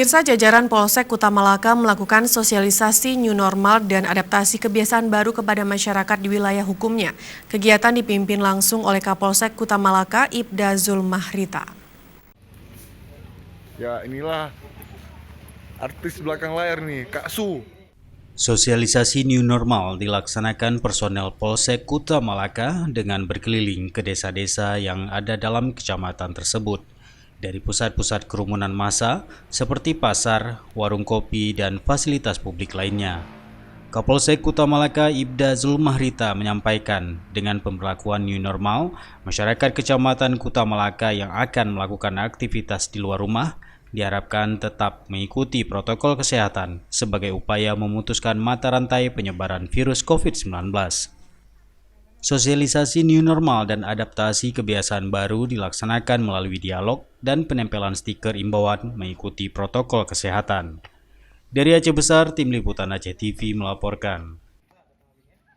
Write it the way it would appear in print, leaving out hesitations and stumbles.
Pemirsa, jajaran Polsek Kuta Malaka melakukan sosialisasi new normal dan adaptasi kebiasaan baru kepada masyarakat di wilayah hukumnya. Kegiatan dipimpin langsung oleh Kapolsek Kuta Malaka, Ibda Zulmahrita. Ya, inilah artis belakang layar nih, Kak Su. Sosialisasi new normal dilaksanakan personel Polsek Kuta Malaka dengan berkeliling ke desa-desa yang ada dalam kecamatan tersebut. Dari pusat-pusat kerumunan massa seperti pasar, warung kopi, dan fasilitas publik lainnya. Kapolsek Kuta Malaka Ibda Zulmahrita menyampaikan dengan pemberlakuan new normal, masyarakat Kecamatan Kuta Malaka yang akan melakukan aktivitas di luar rumah diharapkan tetap mengikuti protokol kesehatan sebagai upaya memutuskan mata rantai penyebaran virus COVID-19. Sosialisasi new normal dan adaptasi kebiasaan baru dilaksanakan melalui dialog dan penempelan stiker imbauan mengikuti protokol kesehatan. Dari Aceh Besar, Tim Liputan Aceh TV melaporkan.